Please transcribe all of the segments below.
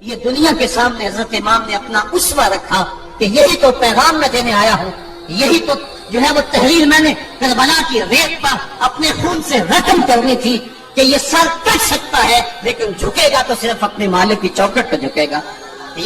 یہ دنیا کے سامنے حضرت امام نے اپنا اسوہ رکھا کہ یہی تو پیغام میں دینے آیا ہوں، یہی تو جو ہے وہ تحریر میں نے کربلا کی ریت پر اپنے خون سے رقم کرنی تھی کہ یہ سر کٹ سکتا ہے لیکن جھکے گا تو صرف اپنے مالک کی چوکٹ پہ جھکے گا،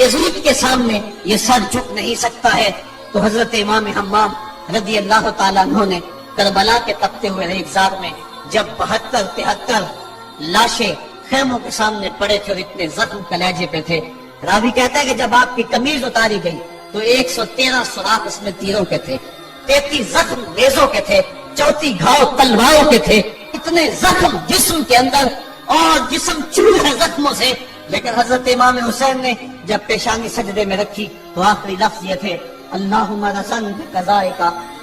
یزید کے سامنے یہ سر جھک نہیں سکتا ہے۔ تو حضرت امام حمام رضی اللہ تعالیٰ عنہ نے کربلا کے تپتے ہوئے ریگزار میں جب 72-73 لاشیں خیموں کے سامنے پڑے تھے اور اتنے زخم کلیجے پہ تھے، راوی کہتا ہے کہ جب آپ کی قمیض اتاری گئی تو 113 سوراخ اس میں تیروں کے تھے، 33 زخم نیزوں کے تھے، 34 گھاؤ تلواروں کے تھے، اتنے زخم جسم کے اندر اور جسم چور ہے زخموں سے۔ لیکن حضرت امام حسین نے جب پیشانی سجدے میں رکھی تو آخری لفظ یہ تھے، اللہم رضن بقضائک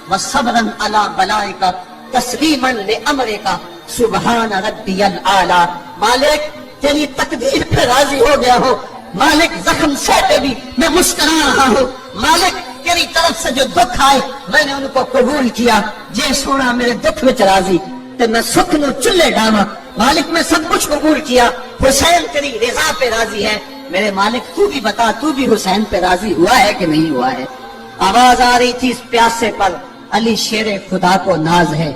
وصبرا علی بلائک تسلیما لامرک سبحان ربی الاعلی۔ مالک تیری تقدیر پہ راضی ہو گیا ہو، مالک زخم سہتے بھی میں مسکرا رہا ہوں، مالک تیری طرف سے جو دکھ آئے میں نے ان کو قبول کیا، جے سونا میرے دکھ وچ راضی تے میں سکھ نو چلے ڈاواں، مالک میں سب کچھ قبول کیا، حسین تیری رضا پہ راضی ہے، میرے مالک تو بھی بتا تو بھی حسین پہ راضی ہوا ہے کہ نہیں ہوا ہے۔ آواز آ رہی تھی اس پیاسے پر علی شیر خدا کو ناز ہے،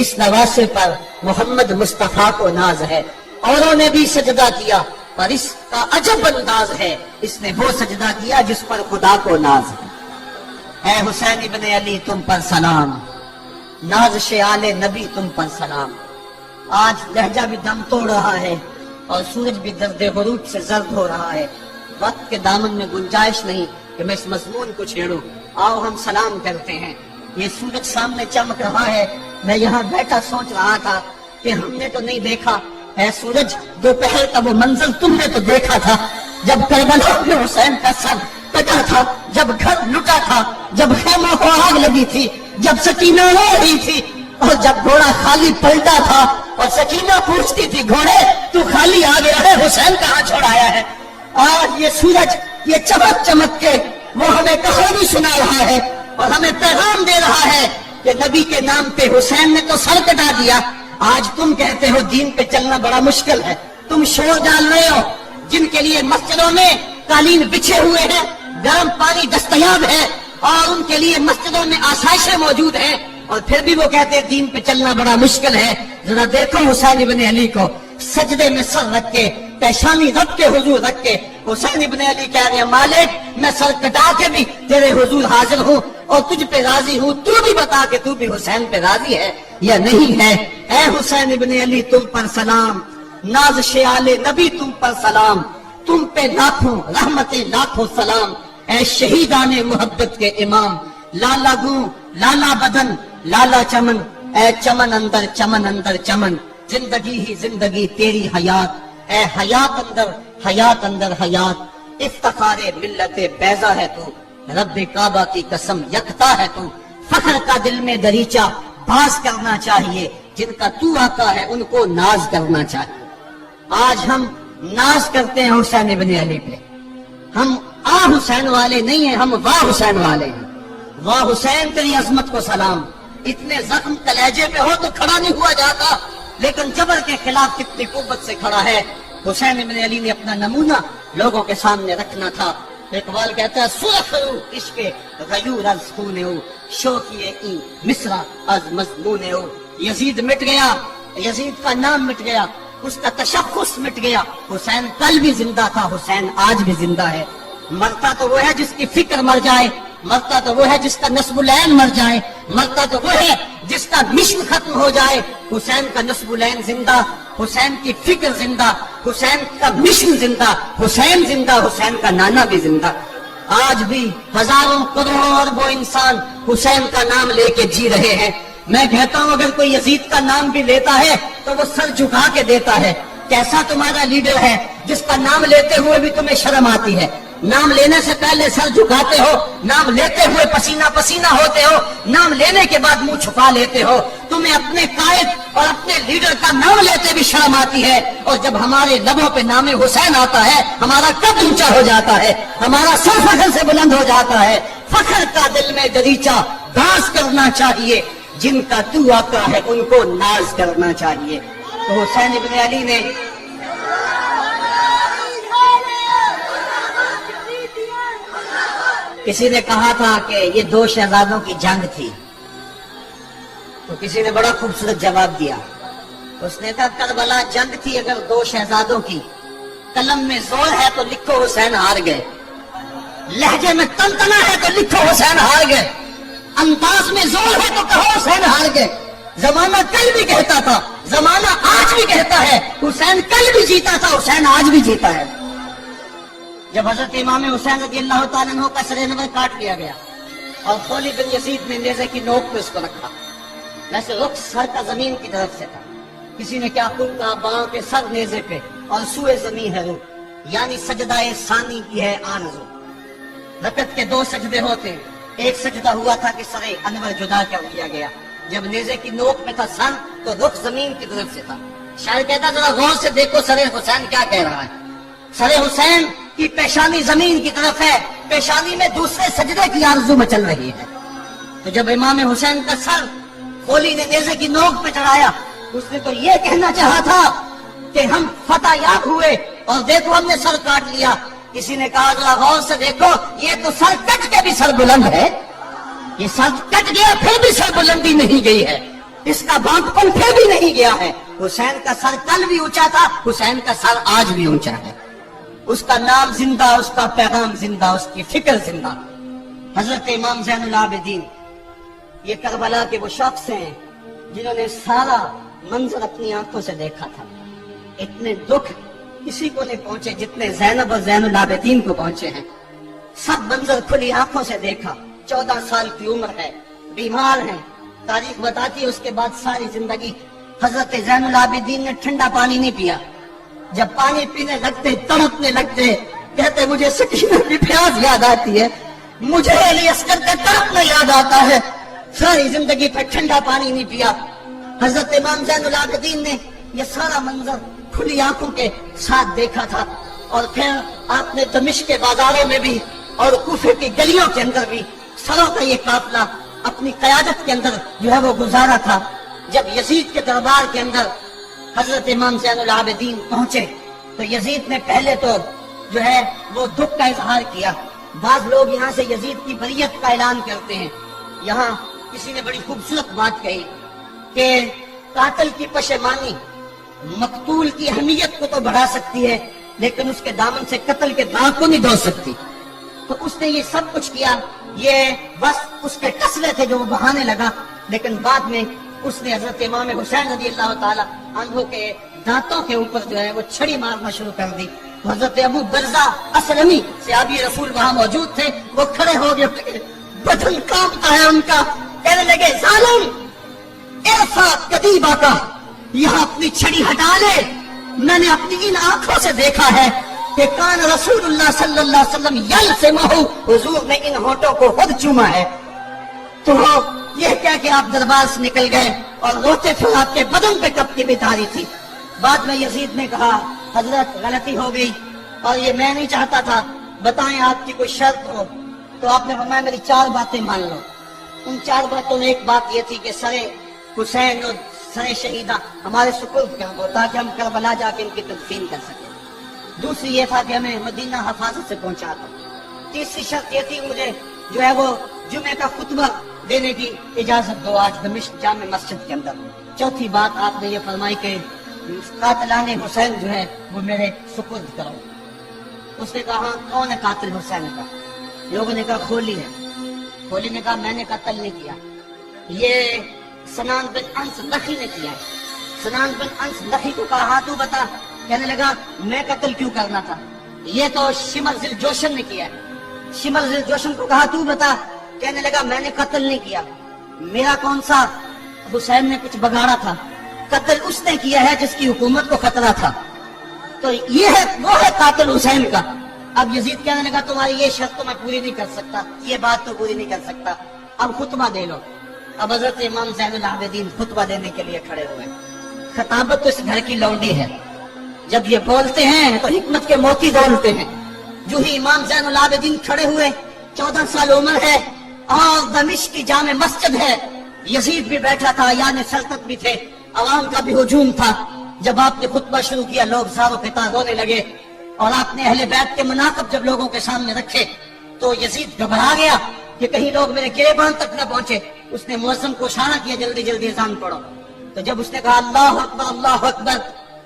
اس نواسے پر محمد مصطفیٰ کو ناز ہے، اوروں نے بھی سجدہ کیا پر اس کا عجب انداز ہے، اس نے وہ سجدہ کیا جس پر خدا کو ناز ہے۔ اے حسین ابن علی تم پر سلام، ناز شعال نبی تم پر سلام۔ آج لہجہ بھی دم توڑ رہا ہے اور سورج بھی درد غروب سے زرد ہو رہا ہے، وقت کے دامن میں گنجائش نہیں کہ میں اس مضمون کو چھیڑوں، آؤ ہم سلام کرتے ہیں۔ یہ سورج سامنے چمک رہا ہے، میں یہاں بیٹھا سوچ رہا تھا کہ ہم نے تو نہیں دیکھا، اے سورج دوپہر کا وہ منظر تم نے تو دیکھا تھا جب کربلا میں حسین کا سر کٹا تھا، جب گھر لٹا تھا، جب خیموں کو آگ لگی تھی، جب سکینہ رو رہی تھی اور جب گھوڑا خالی پلٹا تھا اور سکینہ پوچھتی تھی گھوڑے تو خالی آ گیا ہے، حسین کہاں چھوڑایا ہے۔ آج یہ سورج یہ چمک چمک کے وہ ہمیں کہانی سنا رہا ہے اور ہمیں پیغام دے رہا ہے کہ نبی کے نام پہ حسین نے تو سر کٹا دیا، آج تم کہتے ہو دین پہ چلنا بڑا مشکل ہے، تم شور ڈال رہے ہو، جن کے لیے مسجدوں میں قالین بچھے ہوئے ہیں، گرم پانی دستیاب ہے اور ان کے لیے مسجدوں میں آسائشیں موجود ہیں، اور پھر بھی وہ کہتے ہیں دین پہ چلنا بڑا مشکل ہے۔ ذرا دیکھو حسین ابن علی کو سجدے میں سر رکھ کے، پیشانی رکھ کے حضور رکھ کے، حسین ابن علی کہہ رہے ہیں مالک میں سر کٹا کے بھی تیرے حضور حاضر ہوں اور تجھ پہ راضی ہوں، تو بھی بتا کہ تو بھی حسین پہ راضی ہے یا نہیں ہے۔ اے حسین ابن علی تم پر سلام، ناز شعال نبی تم پر سلام، تم پہ لاکھوں رحمتیں لاکھوں سلام، اے شہیدان محبت کے امام، لالا گوں لالا بدن لالا چمن، اے چمن اندر چمن اندر چمن، زندگی ہی زندگی تیری حیات، اے حیات اندر حیات، افتخار ملت بیضا ہے تو، رب کعبہ کی قسم یکتا ہے تو، فخر کا دل میں دریچہ باز کرنا چاہیے، جن کا تو آقا ہے ان کو ناز کرنا چاہیے۔ آج ہم ناز کرتے ہیں حسین ابن علی پہ، ہم حسین والے نہیں ہیں، ہم واہ حسین والے ہیں۔ واہ حسین تیری عظمت کو سلام، اتنے زخم کلیجے پہ ہو تو کھڑا نہیں ہوا جاتا، لیکن جبر کے خلاف کتنی قوت سے کھڑا ہے۔ حسین ابن علی نے اپنا نمونہ لوگوں کے سامنے رکھنا تھا۔ اقبال کہتا ہے سرخ رو عشق غیور از خون او، شوقیے این مصرع از مضمون او۔ یزید مٹ گیا، یزید کا نام مٹ گیا، اس کا تشخص مٹ گیا، حسین کل بھی زندہ تھا، حسین آج بھی زندہ ہے۔ مرتا تو وہ ہے جس کی فکر مر جائے، مرتا تو وہ ہے جس کا نصب العین مر جائے، مرتا تو وہ ہے جس کا مشن ختم ہو جائے۔ حسین کا نصب العین زندہ، حسین کی فکر زندہ، حسین کا مشن زندہ، حسین زندہ، حسین کا نانا بھی زندہ۔ آج بھی ہزاروں کروڑوں اربوں انسان حسین کا نام لے کے جی رہے ہیں۔ میں کہتا ہوں اگر کوئی یزید کا نام بھی لیتا ہے تو وہ سر جھکا کے دیتا ہے۔ کیسا تمہارا لیڈر ہے جس کا نام لیتے ہوئے بھی تمہیں شرم آتی ہے؟ نام لینے سے پہلے سر جھکاتے ہو، نام لیتے ہوئے پسینہ پسینہ ہوتے ہو، نام لینے کے بعد منہ چھپا لیتے ہو۔ تمہیں اپنے قائد اور اپنے لیڈر کا نام لیتے بھی شرم آتی ہے، اور جب ہمارے لبوں پہ نام حسین آتا ہے ہمارا قد اونچا ہو جاتا ہے، ہمارا سر فخر سے بلند ہو جاتا ہے۔ فخر کا دل میں دریچہ باز کرنا چاہیے، جن کا تو آقا ہے ان کو ناز کرنا چاہیے۔ تو حسین ابن علی نے کسی نے کہا تھا کہ یہ دو شہزادوں کی جنگ تھی، تو کسی نے بڑا خوبصورت جواب دیا. اس نے کہا کربلا جنگ تھی اگر دو شہزادوں کی، قلم میں زور ہے تو لکھو حسین ہار گئے، لہجے میں تنتنا ہے تو لکھو حسین ہار گئے، انداز میں زور ہے تو کہو حسین ہار گئے. زمانہ کل بھی کہتا تھا، زمانہ آج بھی کہتا ہے، حسین کل بھی جیتا تھا، حسین آج بھی جیتا ہے. جب حضرت امام حسین رضی اللہ تعالیٰ عنہ کا سر انور کاٹ لیا گیا اور خولی بن یزید نے نیزے کی نوک پہ اس کو رکھا، ویسے رخ سر کا زمین کی طرف سے تھا. کسی نے کیا کہا باں کے سر نیزے پہ اور سوئے زمین ہے روح، یعنی سجدہ ثانی کی ہے آرزو. رکعت کے دو سجدے ہوتے، ایک سجدہ ہوا تھا کہ سر انور جدا کر دیا گیا، جب نیزے کی نوک میں تھا سر تو رخ زمین کی طرف سے تھا. شاعر کہتا ذرا غور سے دیکھو سر حسین کیا کہہ رہا ہے. سر حسین کی پیشانی زمین کی طرف ہے، پیشانی میں دوسرے سجدے کی آرزو میں چل رہی ہے. تو جب امام حسین کا سر خولی نے نیزے کی نوک پہ چڑھایا، اس نے تو یہ کہنا چاہا تھا کہ ہم فتح یاب ہوئے اور دیکھو ہم نے سر کاٹ لیا. کسی نے کہا ذرا غور سے دیکھو یہ تو سر کٹ کے بھی سر بلند ہے، یہ سر کٹ گیا پھر بھی سر بلندی نہیں گئی ہے، اس کا بانپن پھر بھی نہیں گیا ہے. حسین کا سر کل بھی اونچا تھا، حسین کا سر آج بھی اونچا ہے. اس کا نام زندہ، اس کا پیغام زندہ، اس کی فکر زندہ. حضرت امام زین العابدین یہ کربلا کے وہ شخص ہیں جنہوں نے سارا منظر اپنی آنکھوں سے دیکھا تھا. اتنے دکھ کسی کو نہیں پہنچے جتنے زینب اور زین العابدین کو پہنچے ہیں. سب منظر کھلی آنکھوں سے دیکھا. 14 سال کی عمر ہے، بیمار ہیں. تاریخ بتاتی ہے اس کے بعد ساری زندگی حضرت زین العابدین نے ٹھنڈا پانی نہیں پیا. جب پانی پینے لگتے تڑپنے لگتے، کہتے مجھے سکینہ کی پیاس یاد آتی ہے، مجھے علی اصغر کا تڑپنا یاد آتا ہے. ساری زندگی پہ ٹھنڈا پانی نہیں پیا. حضرت امام زین العابدین نے یہ سارا منظر کھلی آنکھوں کے ساتھ دیکھا تھا. اور پھر آپ نے دمشق کے بازاروں میں بھی اور کوفے کی گلیوں کے اندر بھی سروں کا یہ قافلہ اپنی قیادت کے اندر جو ہے وہ گزارا تھا. جب یزید کے دربار کے اندر حضرت امام زین العابدین پہنچے تو یزید نے پہلے تو جو ہے وہ دکھ کا اظہار کیا. بعض لوگ یہاں سے یزید کی بریت کا اعلان کرتے ہیں. یہاں کسی نے بڑی خوبصورت بات کہی کہ قاتل کی پشیمانی مقتول کی اہمیت کو تو بڑھا سکتی ہے لیکن اس کے دامن سے قتل کے داغ کو نہیں دھو سکتی. تو اس نے یہ سب کچھ کیا، یہ بس اس کے قصلے تھے جو وہ بہانے لگا. لیکن بعد میں اس نے حضرت امام حسین رضی اللہ تعالی عنہ کے دانتوں کے اوپر جو ہے وہ چھڑی مارنا شروع کر دی. تو حضرت ابو برزہ اسلمی صحابی رسول وہاں موجود تھے، وہ کھڑے ہو گئے، بدن کانپتا ہے ان کا. کہنے لگے ظالم ارفع کدیبہ کا، یہاں اپنی چھڑی ہٹا لے. میں نے اپنی ان آنکھوں سے دیکھا ہے کہ کان رسول اللہ صلی اللہ علیہ وسلم یلسمہ، حضور نے ان ہونٹوں کو خود چوما ہے. تو یہ کہہ کہ آپ دربار سے نکل گئے اور روتے پھر آپ کے بدن پہ کب کی بیداری تھی. بعد میں یزید نے کہا حضرت غلطی ہو گئی اور یہ میں نہیں چاہتا تھا، بتائیں آپ کی کوئی شرط ہو. تو آپ نے فرمایا میری 4 باتیں مان لو. ان 4 باتوں میں ایک بات یہ تھی کہ سر حسین اور سر شہیدہ ہمارے سپرد کر دو تاکہ ہم کربلا جا کے ان کی تدفین کر سکیں. دوسری یہ تھا کہ ہمیں مدینہ حفاظت سے پہنچا دو. تیسری شرط یہ تھی مجھے جو ہے وہ جمعے کا خطبہ دینے کی اجازت دو آج دمشق جامع مسجد کے اندر. چوتھی بات آپ نے یہ فرمائی کہ قاتلان حسین جو ہے وہ میرے سپرد کرو. اس نے کہا کون ہے قاتل حسین کا؟ لوگوں نے کہا خولی ہے. خولی نے کہا میں نے قتل نہیں کیا، یہ سنان بن انس لخی نے کیا ہے. سنان بن انس لخی کو کہا ہاں تو بتا. کہنے لگا میں قتل کیوں کرنا تھا، یہ تو شمر ذی الجوشن نے کیا ہے. شمر ذی الجوشن کو کہا تو بتا. کہنے لگا میں نے قتل نہیں کیا، میرا کون سا حسین نے کچھ بگاڑا تھا، قتل اس نے کیا ہے جس کی حکومت کو خطرہ تھا. تو یہ ہے وہ ہے قاتل حسین کا. اب یزید کہنے لگا تمہاری یہ شرط تو میں پوری نہیں کر سکتا، یہ بات تو پوری نہیں کر سکتا، اب خطبہ دے لو. اب حضرت امام زین العابدین خطبہ دینے کے لیے کھڑے ہوئے. خطابت تو اس گھر کی لونڈی ہے، جب یہ بولتے ہیں تو حکمت کے موتی دولتے ہیں. جو ہی امام زین العابدین کھڑے ہوئے، 14 سال عمر ہے اور دمشق کی جامع مسجد ہے. یزید بھی بیٹھا تھا، یعنی سلطنت بھی تھے، عوام کا بھی ہجوم تھا. جب آپ نے خطبہ شروع کیا لوگ زاروں کے تاں رونے لگے اور آپ نے اہل بیت کے مناقب جب لوگوں کے سامنے رکھے تو یزید گھبرا گیا کہ کہیں لوگ میرے گریبان تک نہ پہنچے. اس نے مؤذن کو اشارہ کیا جلدی جلدی اذان پڑھو. تو جب اس نے کہا اللہ اکبر اللہ اکبر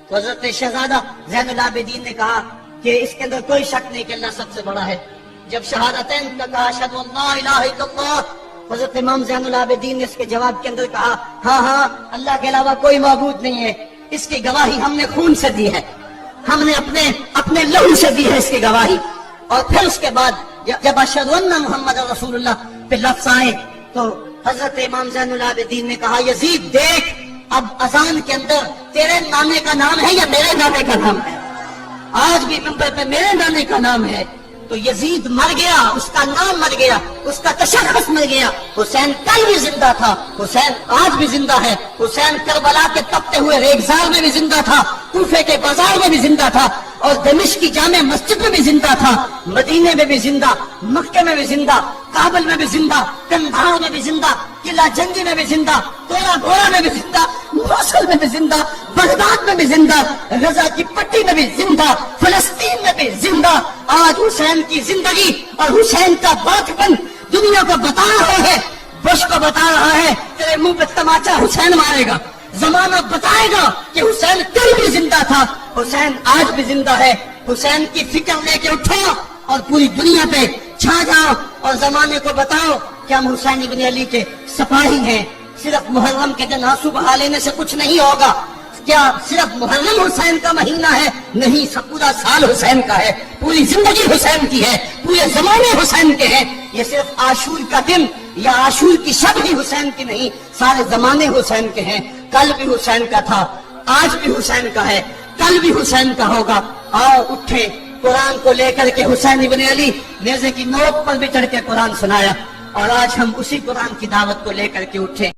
تو حضرت شہزادہ زین العابدین نے کہا کہ اس کے اندر کوئی شک نہیں کہ اللہ سب سے بڑا ہے. جب شہادتین کا کہا اشہد ان لا الہ الا اللہ, حضرت امام زین العابدین نے اس کے جواب کے اندر کہا ہاں ہاں اللہ کے علاوہ کوئی معبود نہیں ہے, اس کی گواہی ہم نے خون سے دی ہے, ہم نے اپنے لہو سے دی ہے اس کی گواہی. اور پھر اس کے بعد جب اشہد ان محمد رسول اللہ پہ لفظ آئے تو حضرت امام زین العابدین نے کہا یزید دیکھ اب اذان کے اندر تیرے نانے کا نام ہے یا میرے نانے کا نام ہے؟ آج بھی منبر پہ میرے نانے کا نام ہے. تو یزید مر گیا, اس کا نام مر گیا, اس کا تشخص مر گیا. حسین کل بھی زندہ تھا, حسین آج بھی زندہ ہے. حسین کربلا کے تپتے ہوئے ریگزار میں بھی زندہ تھا, کوفے کے بازار میں بھی زندہ تھا, اور دمشق کی جامع مسجد میں بھی زندہ تھا, مدینے میں بھی زندہ, مکے میں بھی زندہ, کابل میں بھی زندہ, کندھار میں بھی زندہ, قلعہ جنگی میں بھی زندہ, تولا گھوڑا میں بھی زندہ, موصل میں بھی زندہ, بغداد میں بھی زندہ, غزہ کی پٹی میں بھی زندہ, فلسطین میں بھی زندہ. آج حسین کی زندگی اور حسین کا باطن دنیا کو بتا رہا ہے, بش کو بتا رہا ہے تیرے منہ پہ تماچا حسین مارے گا. زمانہ بتائے گا کہ حسین کل بھی زندہ تھا, حسین آج بھی زندہ ہے. حسین کی فکر لے کے اٹھو اور پوری دنیا پہ چھا جاؤ اور زمانے کو بتاؤ کہ ہم حسین ابن علی کے سپاہی ہیں. صرف محرم کے دن آنسو بہا لینے سے کچھ نہیں ہوگا. کیا صرف محرم حسین کا مہینہ ہے؟ نہیں, سب پورا سال حسین کا ہے, پوری زندگی حسین کی ہے, پورے زمانے حسین کے ہیں. یہ صرف عاشور کا دن یا عاشور کی شب ہی حسین کی نہیں, سارے زمانے حسین کے ہیں. کل بھی حسین کا تھا, آج بھی حسین کا ہے, کل بھی حسین کا ہوگا. آؤ اٹھے, قرآن کو لے کر کے حسین ابن علی نیزے کی نوک پر بھی چڑھ کے قرآن سنایا, اور آج ہم اسی قرآن کی دعوت کو لے کر کے اٹھے.